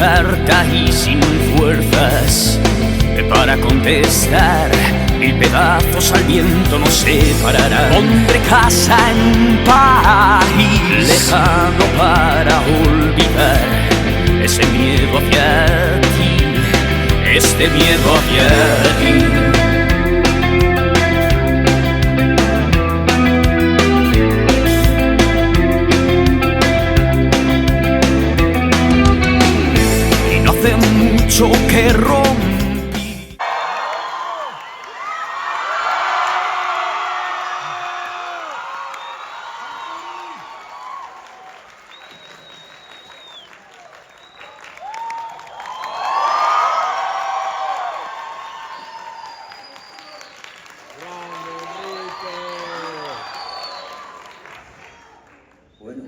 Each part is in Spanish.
carta y sin fuerzas para contestar. Mil pedazos al viento nos separarán. Pondré casa en un país lejano para olvidar ese miedo hacia ti, este miedo hacia ti. Que rompí. Bueno,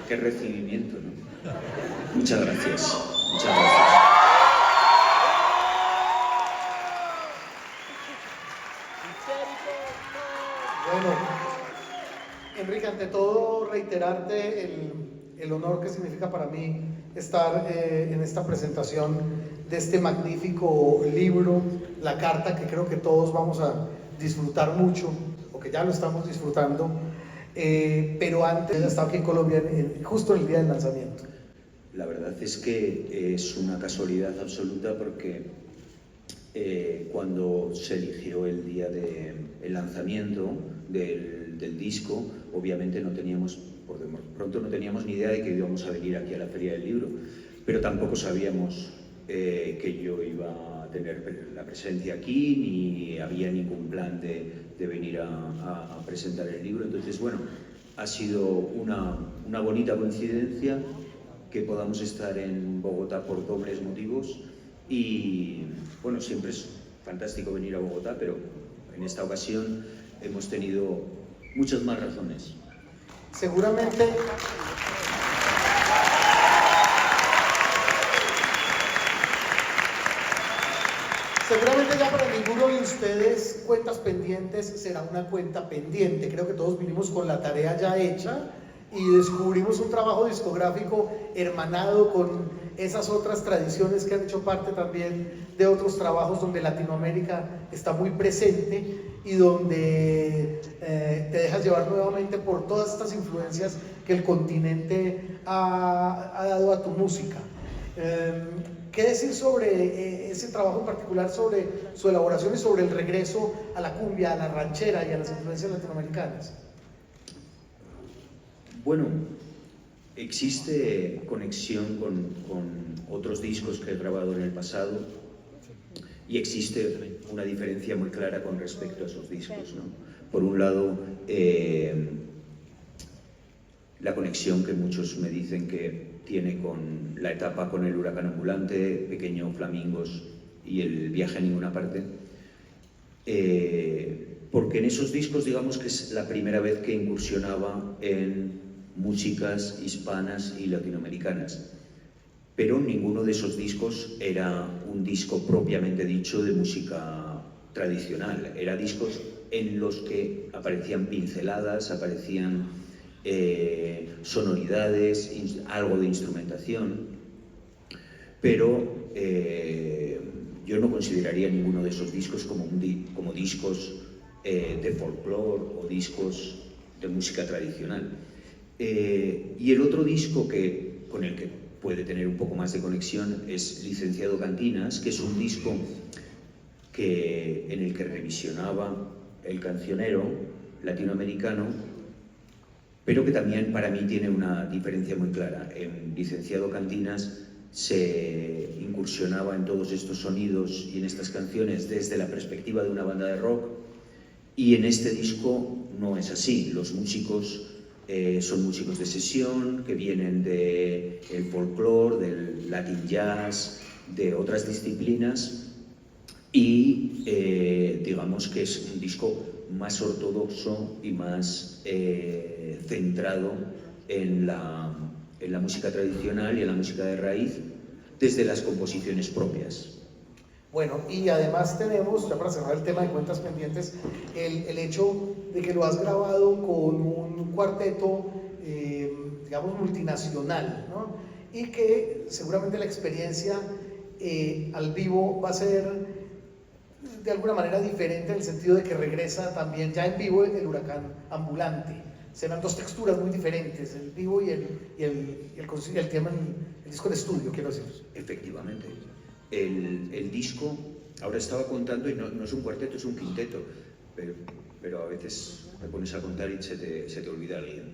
qué recibimiento, ¿no? Muchas gracias, muchas gracias. Bueno, Enrique, ante todo reiterarte el honor que significa para mí estar en esta presentación de este magnífico libro, La Carta, que creo que todos vamos a disfrutar mucho, o que ya lo estamos disfrutando, pero antes he estado aquí en Colombia justo el día del lanzamiento. La verdad es que es una casualidad absoluta porque cuando se eligió el día del lanzamiento del disco, obviamente no teníamos, por de pronto no teníamos ni idea de que íbamos a venir aquí a la Feria del Libro, pero tampoco sabíamos que yo iba a tener la presencia aquí, ni había ningún plan de venir a presentar el libro. Entonces, bueno, ha sido una bonita coincidencia que podamos estar en Bogotá por dobles motivos y bueno, siempre es fantástico venir a Bogotá, pero en esta ocasión hemos tenido muchas más razones. Seguramente ya para ninguno de ustedes cuentas pendientes será una cuenta pendiente. Creo que todos vinimos con la tarea ya hecha y descubrimos un trabajo discográfico hermanado con esas otras tradiciones que han hecho parte también de otros trabajos donde Latinoamérica está muy presente y donde te dejas llevar nuevamente por todas estas influencias que el continente ha dado a tu música. ¿Qué decir sobre ese trabajo en particular, sobre su elaboración y sobre el regreso a la cumbia, a la ranchera y a las influencias latinoamericanas? Bueno, existe conexión con otros discos que he grabado en el pasado y existe una diferencia muy clara con respecto a esos discos, ¿no? Por un lado, la conexión que muchos me dicen que tiene con la etapa con el Huracán Ambulante, Pequeño Flamingos y el Viaje a Ninguna Parte, porque en esos discos digamos que es la primera vez que incursionaba en músicas hispanas y latinoamericanas, pero ninguno de esos discos era un disco propiamente dicho de música tradicional, eran discos en los que aparecían pinceladas, aparecían sonoridades, algo de instrumentación, pero yo no consideraría ninguno de esos discos como discos de folclore o discos de música tradicional. Y el otro disco con el que puede tener un poco más de conexión es Licenciado Cantinas, que es un disco en el que revisionaba el cancionero latinoamericano, pero que también para mí tiene una diferencia muy clara. En Licenciado Cantinas se incursionaba en todos estos sonidos y en estas canciones desde la perspectiva de una banda de rock, y en este disco no es así. Los músicos son músicos de sesión que vienen del folclore, del latin jazz, de otras disciplinas, y digamos que es un disco más ortodoxo y más centrado en la música tradicional y en la música de raíz desde las composiciones propias. Bueno, y además tenemos, ya para cerrar el tema de cuentas pendientes, el hecho de que lo has grabado con un cuarteto digamos, multinacional, ¿no? Y que seguramente la experiencia al vivo va a ser de alguna manera diferente en el sentido de que regresa también ya en vivo el Huracán Ambulante. Serán dos texturas muy diferentes, el vivo y el tema, el disco de estudio, quiero decir. Efectivamente. El disco, ahora estaba contando, y no es un cuarteto, es un quinteto, pero a veces te pones a contar y se te olvida alguien.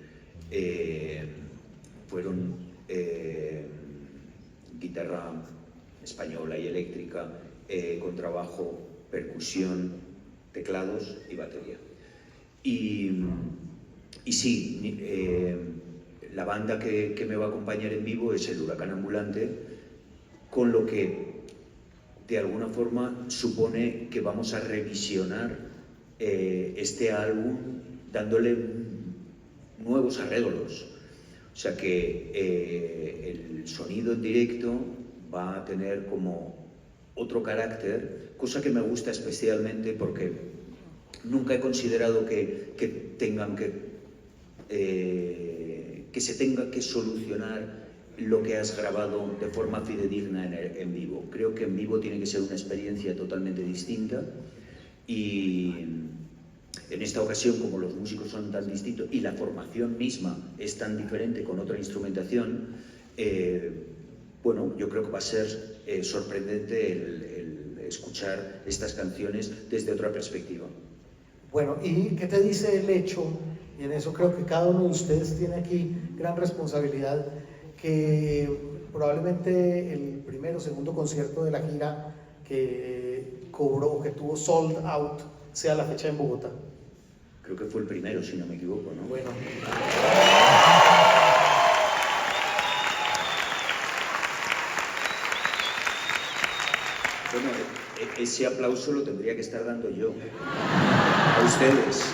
Fueron guitarra española y eléctrica, contrabajo, percusión, teclados y batería. Y sí, la banda que me va a acompañar en vivo es el Huracán Ambulante, con lo que de alguna forma supone que vamos a revisionar este álbum dándole nuevos arreglos. O sea que el sonido en directo va a tener como otro carácter, cosa que me gusta especialmente porque nunca he considerado que se tenga que solucionar lo que has grabado de forma fidedigna en vivo. Creo que en vivo tiene que ser una experiencia totalmente distinta, y en esta ocasión, como los músicos son tan distintos y la formación misma es tan diferente con otra instrumentación, bueno, yo creo que va a ser sorprendente el escuchar estas canciones desde otra perspectiva. Bueno, ¿y qué te dice el hecho? Y en eso creo que cada uno de ustedes tiene aquí gran responsabilidad, que probablemente el primero o segundo concierto de la gira que cobró, que tuvo sold out, sea la fecha en Bogotá. Creo que fue el primero, si no me equivoco, ¿no? Bueno. Bueno, ese aplauso lo tendría que estar dando yo a ustedes.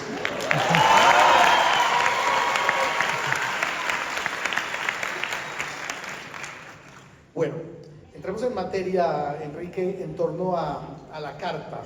Bueno, entremos en materia, Enrique, en torno a la carta.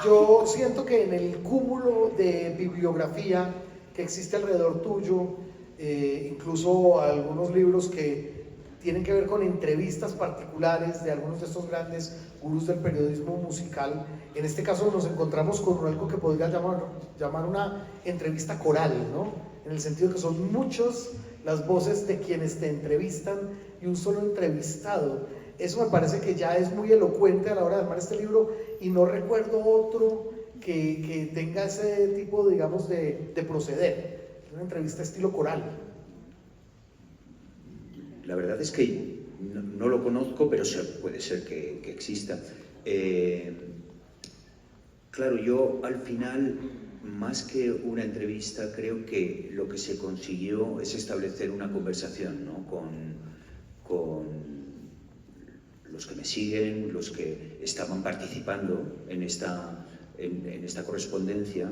Yo siento que en el cúmulo de bibliografía que existe alrededor tuyo, incluso algunos libros que tienen que ver con entrevistas particulares de algunos de estos grandes gurús del periodismo musical, en este caso nos encontramos con algo que podría llamar una entrevista coral, ¿no? En el sentido de que son muchas las voces de quienes te entrevistan y un solo entrevistado. Eso me parece que ya es muy elocuente a la hora de armar este libro, y no recuerdo otro que tenga ese tipo, digamos, de proceder. Una entrevista estilo coral. La verdad es que no lo conozco, pero puede ser que exista. Claro, yo al final, más que una entrevista, creo que lo que se consiguió es establecer una conversación, ¿no? con los que me siguen, los que estaban participando en esta correspondencia,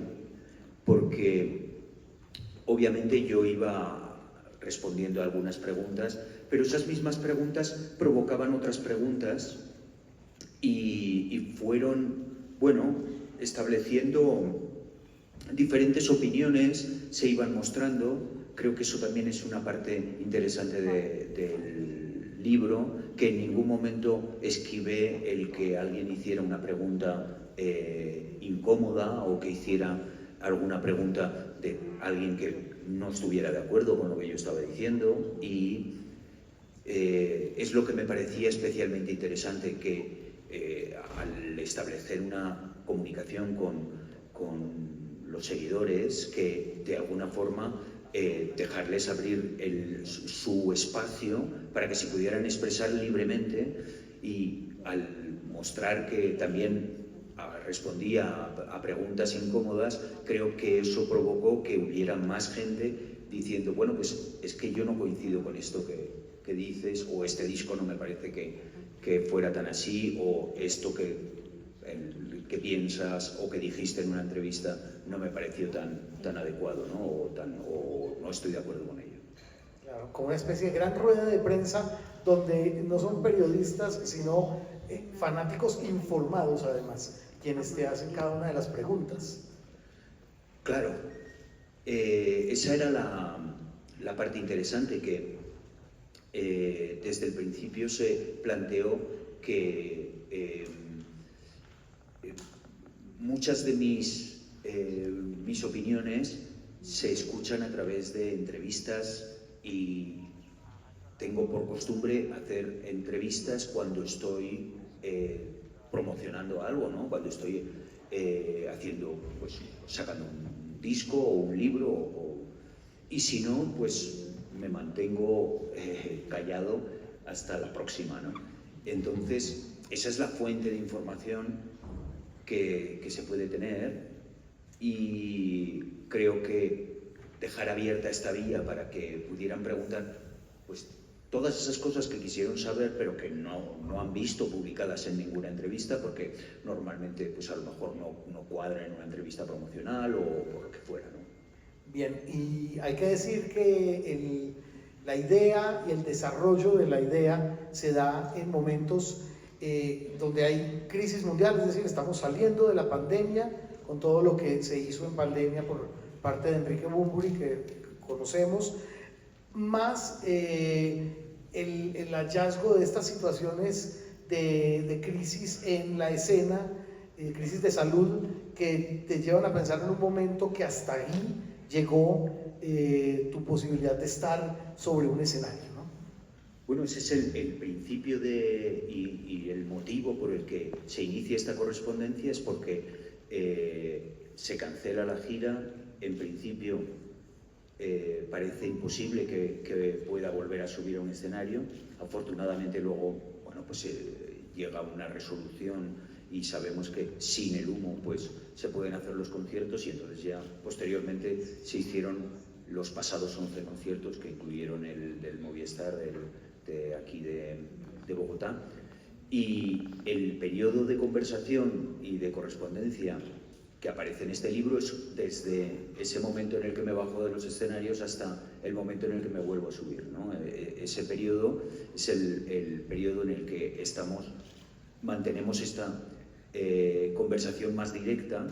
porque obviamente yo iba respondiendo a algunas preguntas, pero esas mismas preguntas provocaban otras preguntas y fueron, bueno, estableciendo diferentes opiniones, se iban mostrando. Creo que eso también es una parte interesante del libro, que en ningún momento esquivé el que alguien hiciera una pregunta incómoda, o que hiciera alguna pregunta de alguien que no estuviera de acuerdo con lo que yo estaba diciendo, y es lo que me parecía especialmente interesante, que al establecer una comunicación con los seguidores, que de alguna forma dejarles abrir su espacio para que se pudieran expresar libremente, y al mostrar que también respondía a preguntas incómodas, creo que eso provocó que hubiera más gente diciendo, bueno, pues es que yo no coincido con esto que dices, o este disco no me parece que fuera tan así, o esto que piensas o que dijiste en una entrevista no me pareció tan adecuado, ¿no? O no estoy de acuerdo con ello. Claro, como una especie de gran rueda de prensa donde no son periodistas, sino fanáticos informados, además, quienes te hacen cada una de las preguntas. Claro, esa era la parte interesante, que desde el principio se planteó que muchas de mis opiniones se escuchan a través de entrevistas, y tengo por costumbre hacer entrevistas cuando estoy promocionando algo, ¿no? Cuando estoy haciendo, pues, sacando un disco o un libro, y si no, pues me mantengo callado hasta la próxima, ¿no? Entonces, esa es la fuente de información que se puede tener, y creo que dejar abierta esta vía para que pudieran preguntar, pues, todas esas cosas que quisieron saber pero que no han visto publicadas en ninguna entrevista, porque normalmente, pues, a lo mejor no cuadra en una entrevista promocional o por lo que fuera, ¿no? Bien, y hay que decir que la idea y el desarrollo de la idea se da en momentos donde hay crisis mundial, es decir, estamos saliendo de la pandemia con todo lo que se hizo en pandemia por parte de Enrique Bunbury, que conocemos, más el hallazgo de estas situaciones de crisis en la escena, crisis de salud, que te llevan a pensar en un momento que hasta ahí llegó tu posibilidad de estar sobre un escenario, ¿no? Bueno, ese es el principio y el motivo por el que se inicia esta correspondencia, es porque se cancela la gira. En principio parece imposible que pueda volver a subir a un escenario. Afortunadamente luego, bueno, pues llega una resolución y sabemos que sin el humo pues se pueden hacer los conciertos, y entonces ya posteriormente se hicieron los pasados 11 conciertos, que incluyeron el del Movistar de aquí de Bogotá. Y el periodo de conversación y de correspondencia que aparece en este libro es desde ese momento en el que me bajo de los escenarios hasta el momento en el que me vuelvo a subir, ¿no? Ese periodo es el periodo en el que mantenemos esta conversación más directa,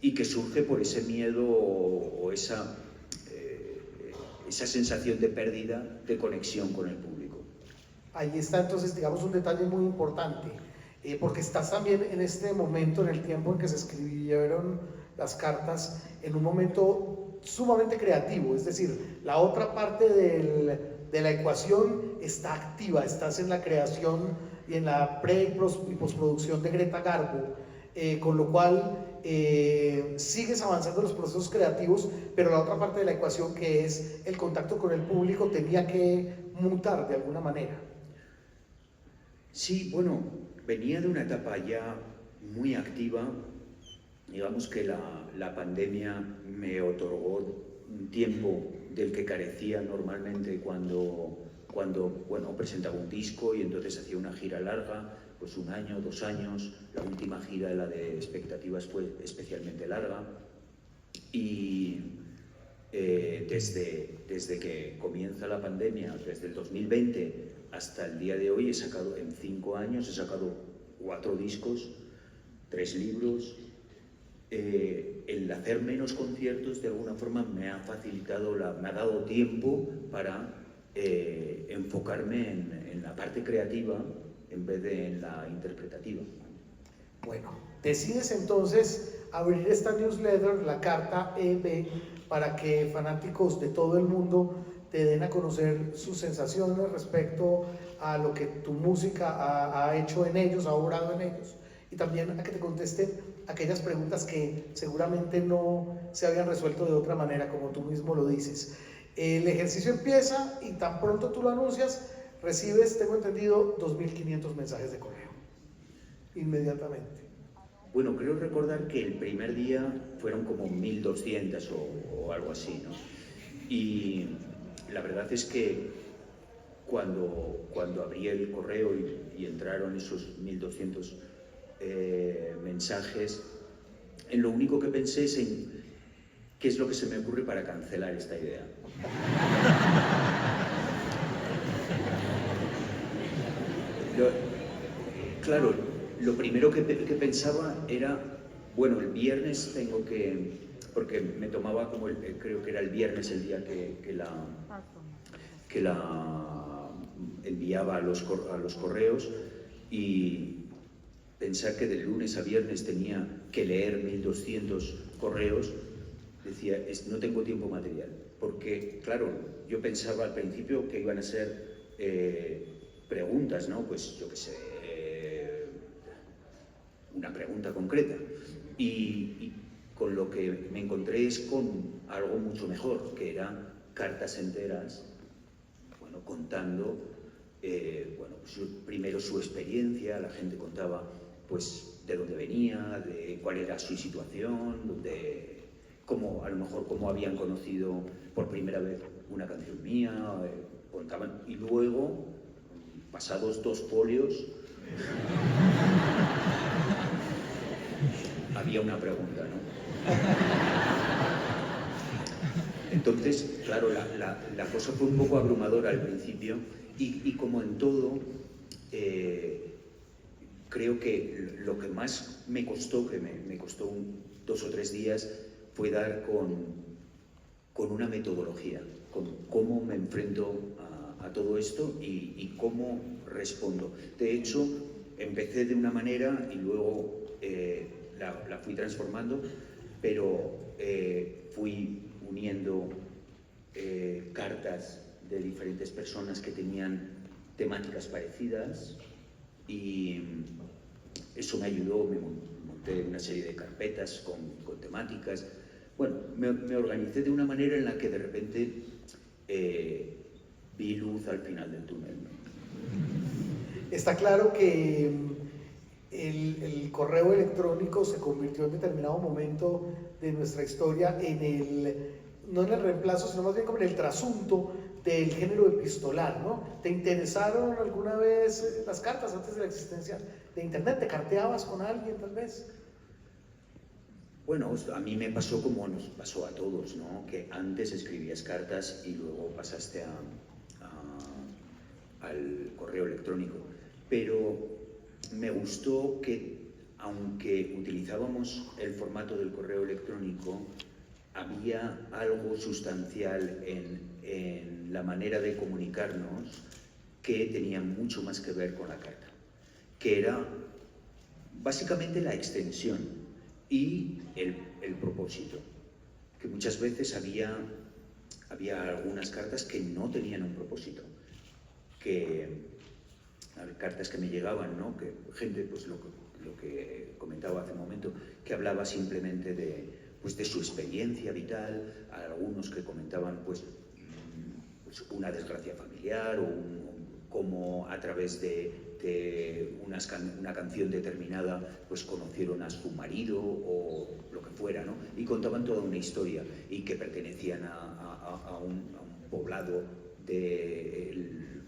y que surge por ese miedo o esa sensación de pérdida de conexión con el público. Ahí está entonces, digamos, un detalle muy importante, porque estás también en este momento, en el tiempo en que se escribieron las cartas, en un momento sumamente creativo, es decir, la otra parte de la ecuación está activa, estás en la creación y en la pre y postproducción de Greta Garbo, con lo cual sigues avanzando en los procesos creativos, pero la otra parte de la ecuación, que es el contacto con el público, tenía que mutar de alguna manera. Sí, bueno, venía de una etapa ya muy activa. Digamos que la pandemia me otorgó un tiempo del que carecía normalmente cuando bueno, presentaba un disco y entonces hacía una gira larga, pues 1 año, 2 años. La última gira, la de Expectativas, fue especialmente larga, y desde que comienza la pandemia, desde el 2020 hasta el día de hoy, en 5 años he sacado 4 discos, 3 libros. El hacer menos conciertos de alguna forma me ha facilitado, me ha dado tiempo para enfocarme en la parte creativa en vez de en la interpretativa. Bueno, decides entonces abrir esta newsletter, la carta EB, para que fanáticos de todo el mundo te den a conocer sus sensaciones respecto a lo que tu música ha hecho en ellos, ha obrado en ellos, y también a que te contesten aquellas preguntas que seguramente no se habían resuelto de otra manera, como tú mismo lo dices. El ejercicio empieza y tan pronto tú lo anuncias, recibes, tengo entendido, 2.500 mensajes de correo, inmediatamente. Bueno, creo recordar que el primer día fueron como 1.200 o algo así, ¿no? Y la verdad es que cuando abrí el correo y entraron esos 1.200 mensajes, en lo único que pensé es en qué es lo que se me ocurre para cancelar esta idea. Claro, lo primero que pensaba era Bueno, el viernes tengo que, porque me tomaba como, creo que era el viernes el día que la enviaba a los correos, y pensar que de lunes a viernes tenía que leer 1200 correos, decía, no tengo tiempo material, porque claro, yo pensaba al principio que iban a ser preguntas, ¿no? Pues yo qué sé, una pregunta concreta, y con lo que me encontré es con algo mucho mejor, que eran cartas enteras, bueno, contando, bueno, pues primero su experiencia, la gente contaba pues de dónde venía, de cuál era su situación, cómo, a lo mejor cómo habían conocido por primera vez una canción mía, contaban, y luego, pasados 2 folios, había una pregunta, ¿no? Entonces, claro, la cosa fue un poco abrumadora al principio, y como en todo, creo que lo que más me costó, que me costó 2 o 3 días, fue dar con una metodología, con cómo me enfrento a todo esto y cómo respondo. De hecho, empecé de una manera y luego la fui transformando, pero fui uniendo cartas de diferentes personas que tenían temáticas parecidas, y eso me ayudó. Me monté una serie de carpetas con temáticas. Bueno, me organicé de una manera en la que de repente vi luz al final del túnel. Está claro que el correo electrónico se convirtió en determinado momento de nuestra historia no en el reemplazo, sino más bien como en el trasunto del género epistolar, ¿no? ¿Te interesaron alguna vez las cartas antes de la existencia de Internet? ¿Te carteabas con alguien, tal vez? Bueno, a mí me pasó como nos pasó a todos, ¿no? Que antes escribías cartas y luego pasaste al correo electrónico. Pero me gustó que, aunque utilizábamos el formato del correo electrónico, había algo sustancial en la manera de comunicarnos que tenía mucho más que ver con la carta, que era básicamente la extensión y el propósito, que muchas veces había algunas cartas que no tenían un propósito, cartas que me llegaban, ¿no? Que gente, pues lo que comentaba hace un momento, que hablaba simplemente de su experiencia vital, algunos que comentaban pues una desgracia familiar, o cómo a través de una canción determinada pues conocieron a su marido o lo que fuera, ¿no? Y contaban toda una historia, y que pertenecían a un poblado del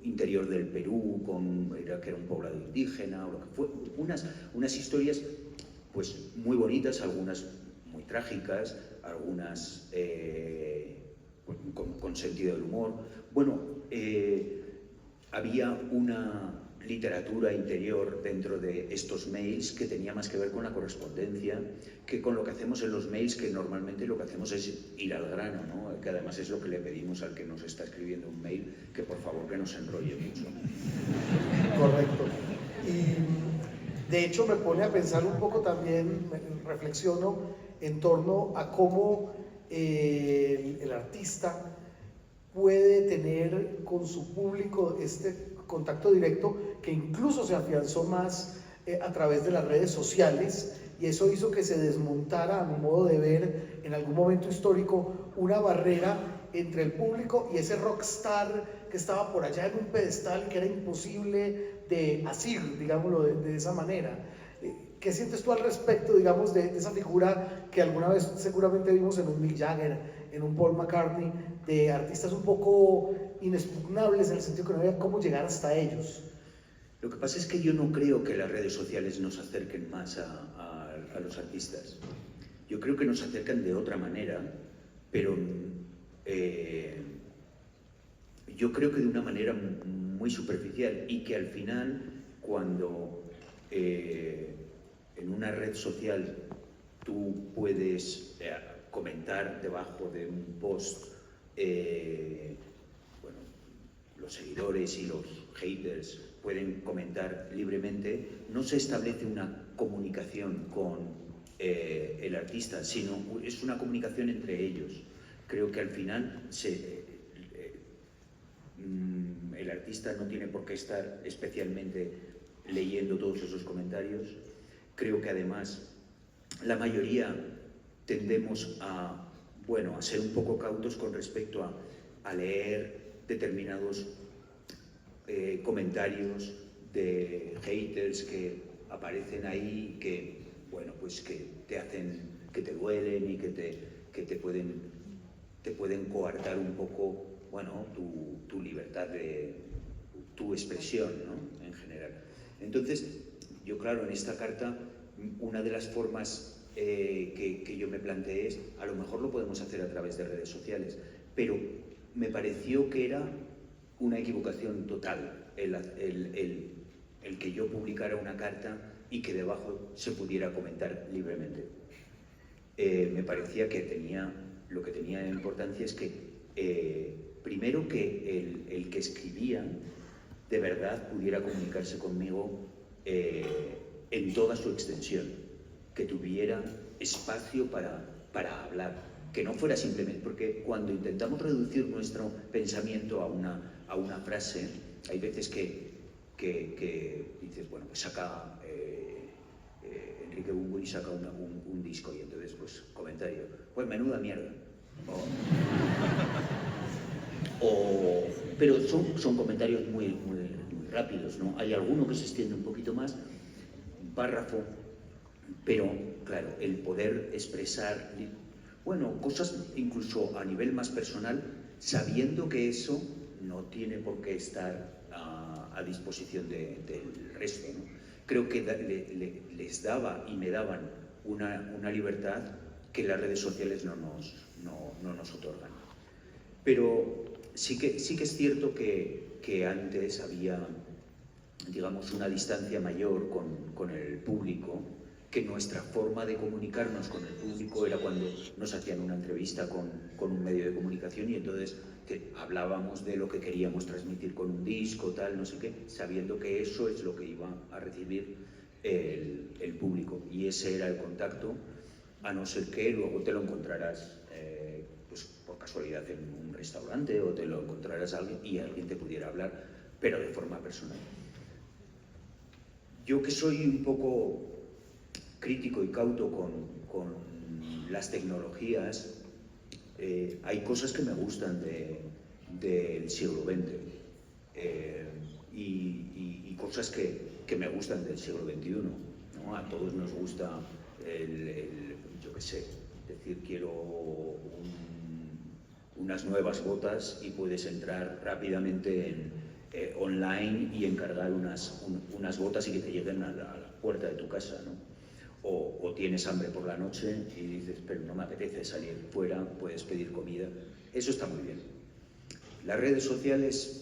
interior del Perú, que era un poblado indígena, o lo que fue, unas historias pues muy bonitas, algunas muy trágicas, algunas con sentido del humor. Bueno, había una literatura interior dentro de estos mails que tenía más que ver con la correspondencia que con lo que hacemos en los mails, que normalmente lo que hacemos es ir al grano, ¿no? Que además es lo que le pedimos al que nos está escribiendo un mail, que por favor que no se enrolle mucho. Correcto. Y de hecho me pone a pensar un poco también, reflexiono en torno a cómo el artista puede tener con su público este contacto directo, que incluso se afianzó más a través de las redes sociales, y eso hizo que se desmontara, a mi modo de ver, en algún momento histórico, una barrera entre el público y ese rockstar que estaba por allá en un pedestal que era imposible de asir, digámoslo de esa manera. ¿Qué sientes tú al respecto, digamos, de esa figura que alguna vez seguramente vimos en un Mick Jagger, en un Paul McCartney, de artistas un poco inexpugnables en el sentido que no había cómo llegar hasta ellos? Lo que pasa es que yo no creo que las redes sociales nos acerquen más a los artistas. Yo creo que nos acercan de otra manera, pero yo creo que de una manera muy superficial, y que al final, cuando en una red social tú puedes comentar debajo de un post, bueno, los seguidores y los haters pueden comentar libremente, no se establece una comunicación con el artista, sino es una comunicación entre ellos. Creo que al final el artista no tiene por qué estar especialmente leyendo todos esos comentarios. Creo que además la mayoría tendemos a ser un poco cautos con respecto a leer determinados comentarios de haters que aparecen ahí, que te hacen, que te duelen y que te pueden coartar un poco, tu libertad de tu expresión, ¿no? En general. Entonces, yo claro, en esta carta, una de las formas que yo me planteé es, a lo mejor lo podemos hacer a través de redes sociales, pero me pareció que era una equivocación total el que yo publicara una carta y que debajo se pudiera comentar libremente. Me parecía que lo que tenía importancia es que, primero, que el que escribía de verdad pudiera comunicarse conmigo en toda su extensión, que tuviera espacio para hablar, que no fuera simplemente, porque cuando intentamos reducir nuestro pensamiento a una frase, hay veces que dices, bueno, pues saca Enrique Bunbury saca un disco y entonces, pues, comentario, pues menuda mierda. Pero son comentarios muy rápidos, ¿no? Hay alguno que se extiende un poquito más, un párrafo, pero claro, el poder expresar, cosas incluso a nivel más personal, sabiendo que eso no tiene por qué estar a disposición del resto, ¿no? Creo que les daba y me daban una libertad que las redes sociales no nos otorgan. Pero sí que es cierto que antes había, digamos, una distancia mayor con el público, que nuestra forma de comunicarnos con el público era cuando nos hacían una entrevista con un medio de comunicación y entonces hablábamos de lo que queríamos transmitir con un disco, tal, no sé qué, sabiendo que eso es lo que iba a recibir el público. Y ese era el contacto, a no ser que luego te lo encontraras pues por casualidad en un restaurante o te lo encontraras a alguien y alguien te pudiera hablar, pero de forma personal. Yo, que soy un poco crítico y cauto con las tecnologías, hay cosas que me gustan del siglo XX y cosas que me gustan del siglo XXI, ¿no? A todos nos gusta yo qué sé, decir quiero unas nuevas botas y puedes entrar rápidamente online y encargar unas botas y que te lleguen a la puerta de tu casa, ¿no? O tienes hambre por la noche y dices, pero no me apetece salir fuera, puedes pedir comida. Eso está muy bien. Las redes sociales...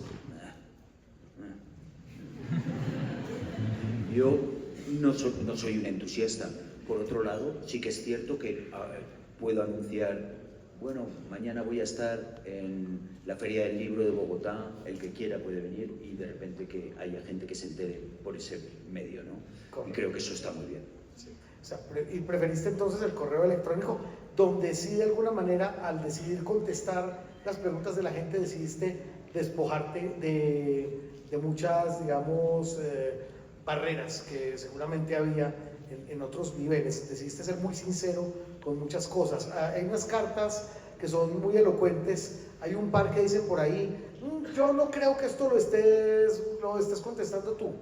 Yo no soy un entusiasta. Por otro lado, sí que es cierto que puedo anunciar, bueno, mañana voy a estar en la Feria del Libro de Bogotá, el que quiera puede venir, y de repente que haya gente que se entere por ese medio, ¿no? Correcto. Y creo que eso está muy bien. Sí. O sea, ¿y preferiste entonces el correo electrónico, donde sí de alguna manera al decidir contestar las preguntas de la gente decidiste despojarte de muchas, digamos, barreras que seguramente había en otros niveles? Decidiste ser muy sincero con muchas cosas. Hay unas cartas que son muy elocuentes, hay un par que dicen por ahí, yo no creo que esto lo estés contestando tú,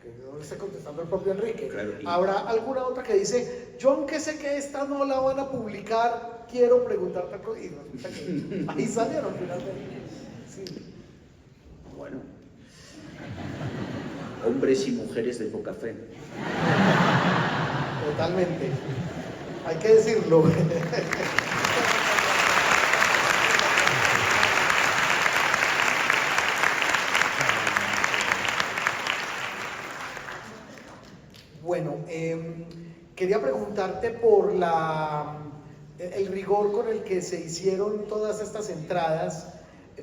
que lo esté contestando el propio Enrique. Claro, Habrá alguna otra que dice, yo aunque sé que esta no la van a publicar, quiero preguntarte algo, y resulta que ahí salieron finalmente. Sí. Bueno, hombres y mujeres de poca fe. Totalmente, hay que decirlo. Bueno, Quería preguntarte por el rigor con el que se hicieron todas estas entradas,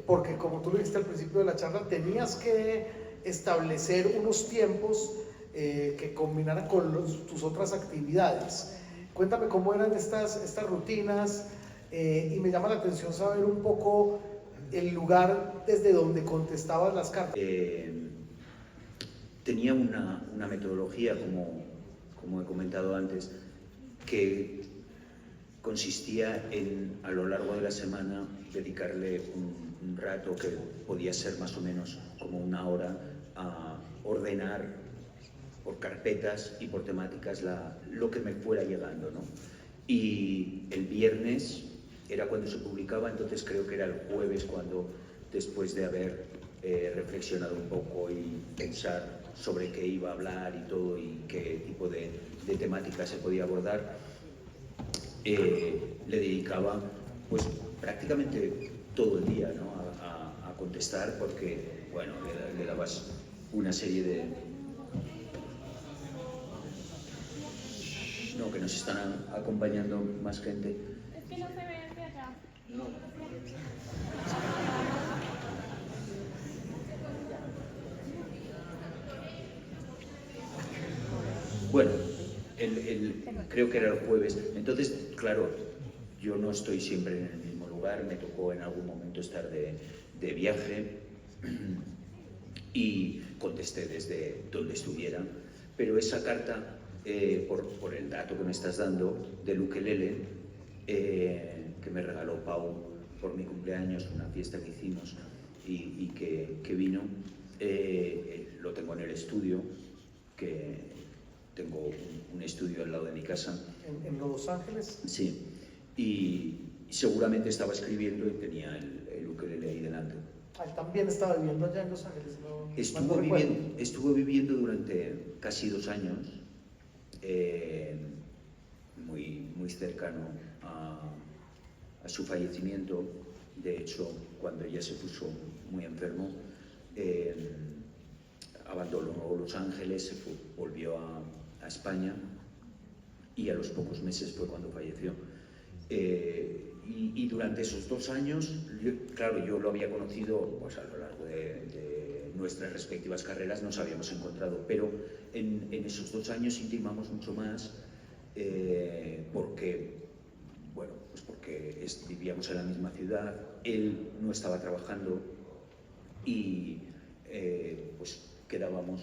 porque como tú lo dijiste al principio de la charla, tenías que establecer unos tiempos que combinaran con tus otras actividades. Cuéntame cómo eran estas rutinas y me llama la atención saber un poco el lugar desde donde contestabas las cartas. Tenía una metodología, como he comentado antes, que consistía en, a lo largo de la semana, dedicarle un rato, que podía ser más o menos como una hora, a ordenar por carpetas y por temáticas lo que me fuera llegando, ¿no? Y el viernes era cuando se publicaba, entonces creo que era el jueves cuando, después de haber reflexionado un poco y pensar sobre qué iba a hablar y todo y qué tipo de temática se podía abordar, le dedicaba pues prácticamente todo el día, ¿no? a contestar, porque bueno, le dabas una serie de... No, que nos están acompañando más gente. Es que no se ve desde allá. No. Bueno, creo que era el jueves. Entonces, claro, yo no estoy siempre en el mismo lugar, me tocó en algún momento estar de viaje y contesté desde donde estuviera, pero esa carta, por el dato que me estás dando, del ukelele, que me regaló Pau por mi cumpleaños, una fiesta que hicimos y que vino, lo tengo en el estudio, que tengo un estudio al lado de mi casa. ¿En Los Ángeles? Sí, y seguramente estaba escribiendo y tenía el ukelele ahí delante. Él también estaba viviendo allá en Los Ángeles, ¿no? Estuvo viviendo durante casi 2 años, muy cercano a su fallecimiento. De hecho, cuando ella se puso muy enfermo, abandonó Los Ángeles, volvió a España y a los pocos meses fue cuando falleció. Y durante esos 2 años, claro, yo lo había conocido pues, a lo largo de nuestras respectivas carreras, nos habíamos encontrado, pero en esos 2 años intimamos mucho más porque, bueno, pues porque vivíamos en la misma ciudad, él no estaba trabajando y pues quedábamos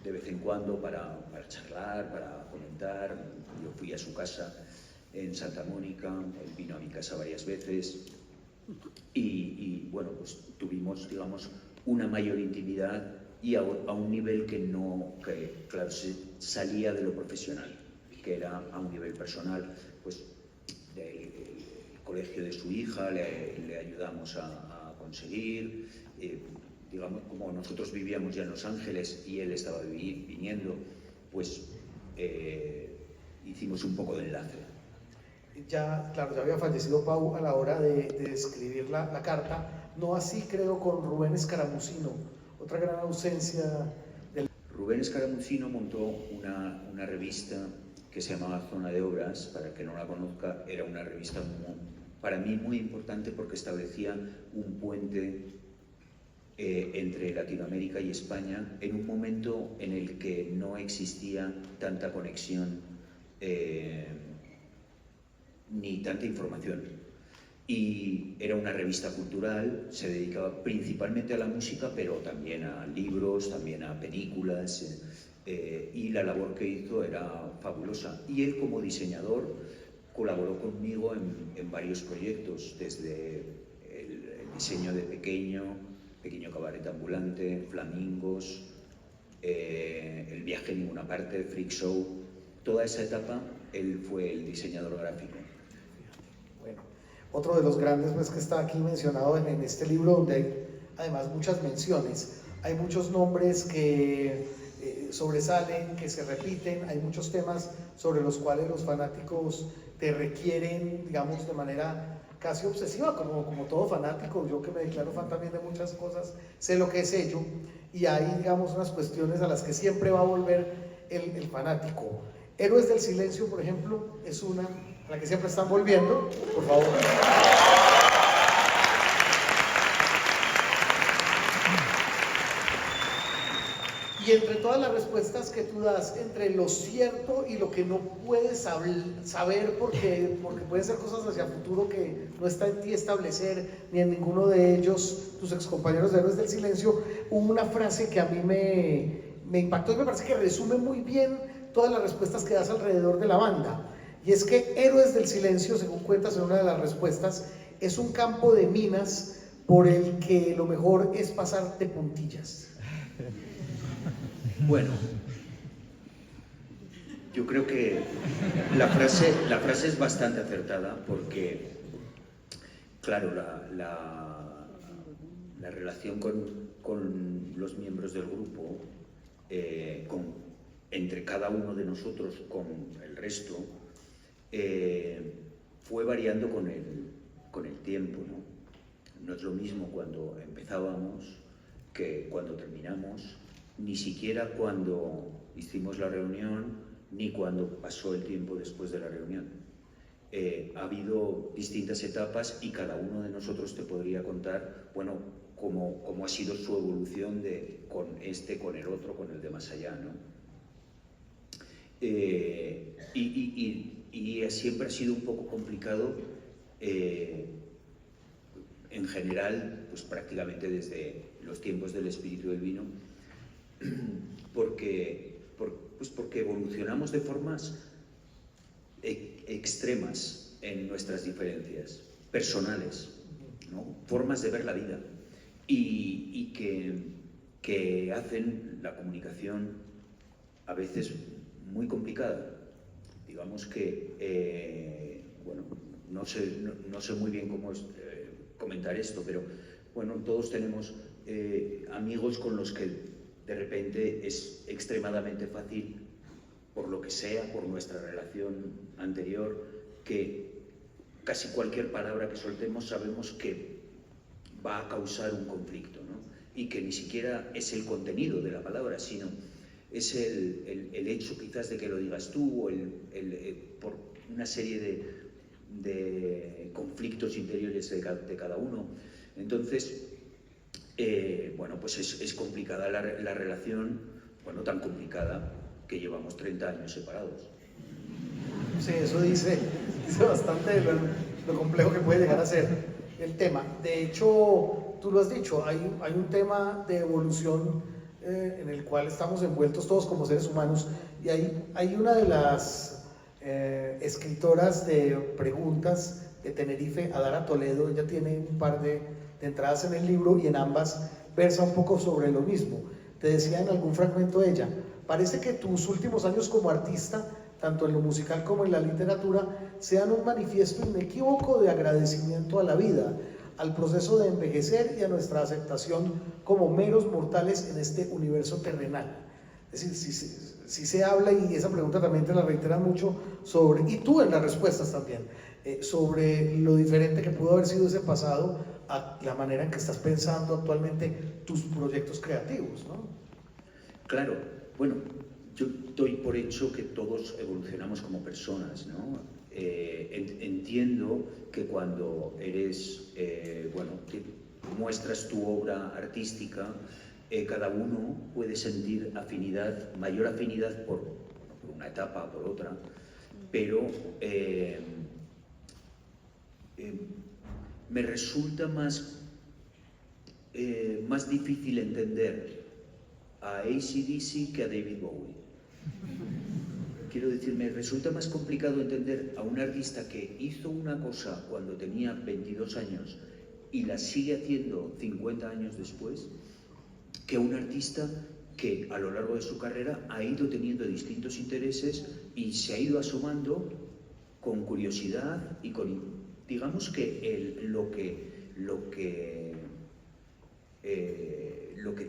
de vez en cuando para charlar, para comentar. Yo fui a su casa en Santa Mónica, él vino a mi casa varias veces y bueno, pues tuvimos, digamos, una mayor intimidad y a un nivel que claro, se salía de lo profesional, que era a un nivel personal. Pues el colegio de su hija le ayudamos a conseguir, digamos, como nosotros vivíamos ya en Los Ángeles y él estaba viniendo, pues hicimos un poco de enlace. Ya, claro, ya había fallecido Pau a la hora de escribir la carta, no así creo con Rubén Escaramucino, otra gran ausencia del... Rubén Escaramucino montó una revista que se llamaba Zona de Obras. Para el que no la conozca, era una revista para mí muy importante porque establecía un puente entre Latinoamérica y España en un momento en el que no existía tanta conexión ni tanta información. Y era una revista cultural, se dedicaba principalmente a la música, pero también a libros, también a películas, y la labor que hizo era fabulosa. Y él, como diseñador, colaboró conmigo en varios proyectos, desde el diseño de Pequeño Cabaret Ambulante, Flamingos, El viaje en ninguna parte, Freak Show. Toda esa etapa él fue el diseñador gráfico. Bueno, otro de los grandes pues, que está aquí mencionado en este libro, donde hay además muchas menciones, hay muchos nombres que sobresalen, que se repiten, hay muchos temas sobre los cuales los fanáticos te requieren, digamos, de manera casi obsesiva, como todo fanático. Yo que me declaro fan también de muchas cosas, sé lo que es ello, y hay, digamos, unas cuestiones a las que siempre va a volver el fanático. Héroes del Silencio, por ejemplo, es una a la que siempre están volviendo, por favor. Y entre todas las respuestas que tú das, entre lo cierto y lo que no puedes saber porque pueden ser cosas hacia el futuro que no está en ti establecer, ni en ninguno de ellos, tus excompañeros de Héroes del Silencio, hubo una frase que a mí me impactó y me parece que resume muy bien todas las respuestas que das alrededor de la banda. Y es que Héroes del Silencio, según cuentas en una de las respuestas, es un campo de minas por el que lo mejor es pasar de puntillas. Bueno, yo creo que la frase es bastante acertada porque, claro, la relación con los miembros del grupo, entre cada uno de nosotros con el resto, fue variando con el tiempo, ¿no? No es lo mismo cuando empezábamos que cuando terminamos, ni siquiera cuando hicimos la reunión, ni cuando pasó el tiempo después de la reunión. Ha habido distintas etapas y cada uno de nosotros te podría contar, bueno, cómo ha sido su evolución con el otro, con el de más allá, ¿no? Y siempre ha sido un poco complicado, en general, pues prácticamente desde los tiempos del espíritu del vino, porque evolucionamos de formas extremas en nuestras diferencias personales, ¿no? Formas de ver la vida y que hacen la comunicación a veces muy complicada. Digamos que, bueno, no sé muy bien cómo comentar esto, pero bueno, todos tenemos amigos con los que de repente es extremadamente fácil, por lo que sea, por nuestra relación anterior, que casi cualquier palabra que soltemos sabemos que va a causar un conflicto, ¿no? Y que ni siquiera es el contenido de la palabra, sino es el hecho quizás de que lo digas tú o por una serie de conflictos interiores de cada uno. Entonces, bueno, pues es complicada la relación, bueno, tan complicada que llevamos 30 años separados. Sí, eso dice bastante de lo complejo que puede llegar a ser el tema. De hecho, tú lo has dicho, hay un tema de evolución en el cual estamos envueltos todos como seres humanos, y hay una de las escritoras de preguntas de Tenerife, Adara Toledo. Ella tiene un par de entradas en el libro y en ambas versa un poco sobre lo mismo. Te decía en algún fragmento ella, parece que tus últimos años como artista, tanto en lo musical como en la literatura, sean un manifiesto inequívoco de agradecimiento a la vida, al proceso de envejecer y a nuestra aceptación como meros mortales en este universo terrenal. Es decir, si se habla, y esa pregunta también te la reiteran mucho, y tú en las respuestas también, sobre lo diferente que pudo haber sido ese pasado a la manera en que estás pensando actualmente tus proyectos creativos, ¿no? Claro, bueno, yo doy por hecho que todos evolucionamos como personas, ¿no? Entiendo que cuando eres, bueno, que muestras tu obra artística, cada uno puede sentir afinidad, mayor afinidad por una etapa o por otra, pero me resulta más difícil entender a AC/DC que a David Bowie. Quiero decir, me resulta más complicado entender a un artista que hizo una cosa cuando tenía 22 años y la sigue haciendo 50 años después, que a un artista que a lo largo de su carrera ha ido teniendo distintos intereses y se ha ido asomando con curiosidad y con, digamos que lo que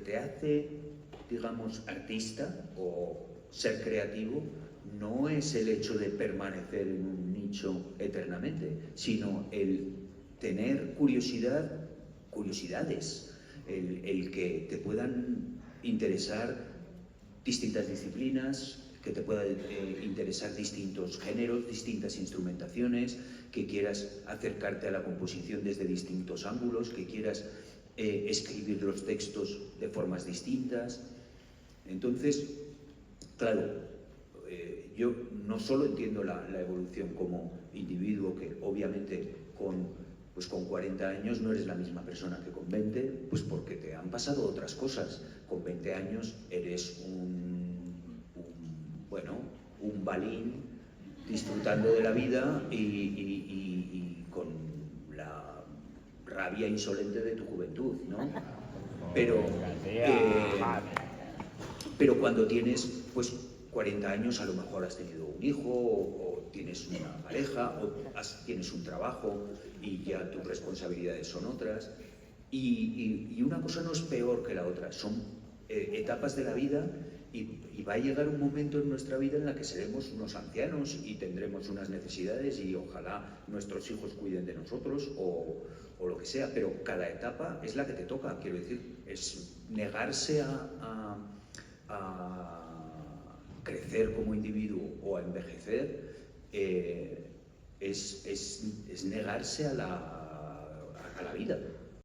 te hace, digamos, artista o ser creativo no es el hecho de permanecer en un nicho eternamente, sino el tener curiosidades, el que te puedan interesar distintas disciplinas, que te pueda interesar distintos géneros, distintas instrumentaciones, que quieras acercarte a la composición desde distintos ángulos, que quieras escribir los textos de formas distintas. Entonces, claro, yo no solo entiendo la evolución como individuo, que obviamente con 40 años no eres la misma persona que con 20, pues porque te han pasado otras cosas. Con 20 años eres un balín disfrutando de la vida y con la rabia insolente de tu juventud, ¿no? Pero cuando tienes pues 40 años, a lo mejor has tenido un hijo o tienes una pareja o tienes un trabajo y ya tus responsabilidades son otras, y una cosa no es peor que la otra, son etapas de la vida, y va a llegar un momento en nuestra vida en la que seremos unos ancianos y tendremos unas necesidades y ojalá nuestros hijos cuiden de nosotros o lo que sea, pero cada etapa es la que te toca. Quiero decir, es negarse a crecer como individuo o a envejecer, es negarse a la vida.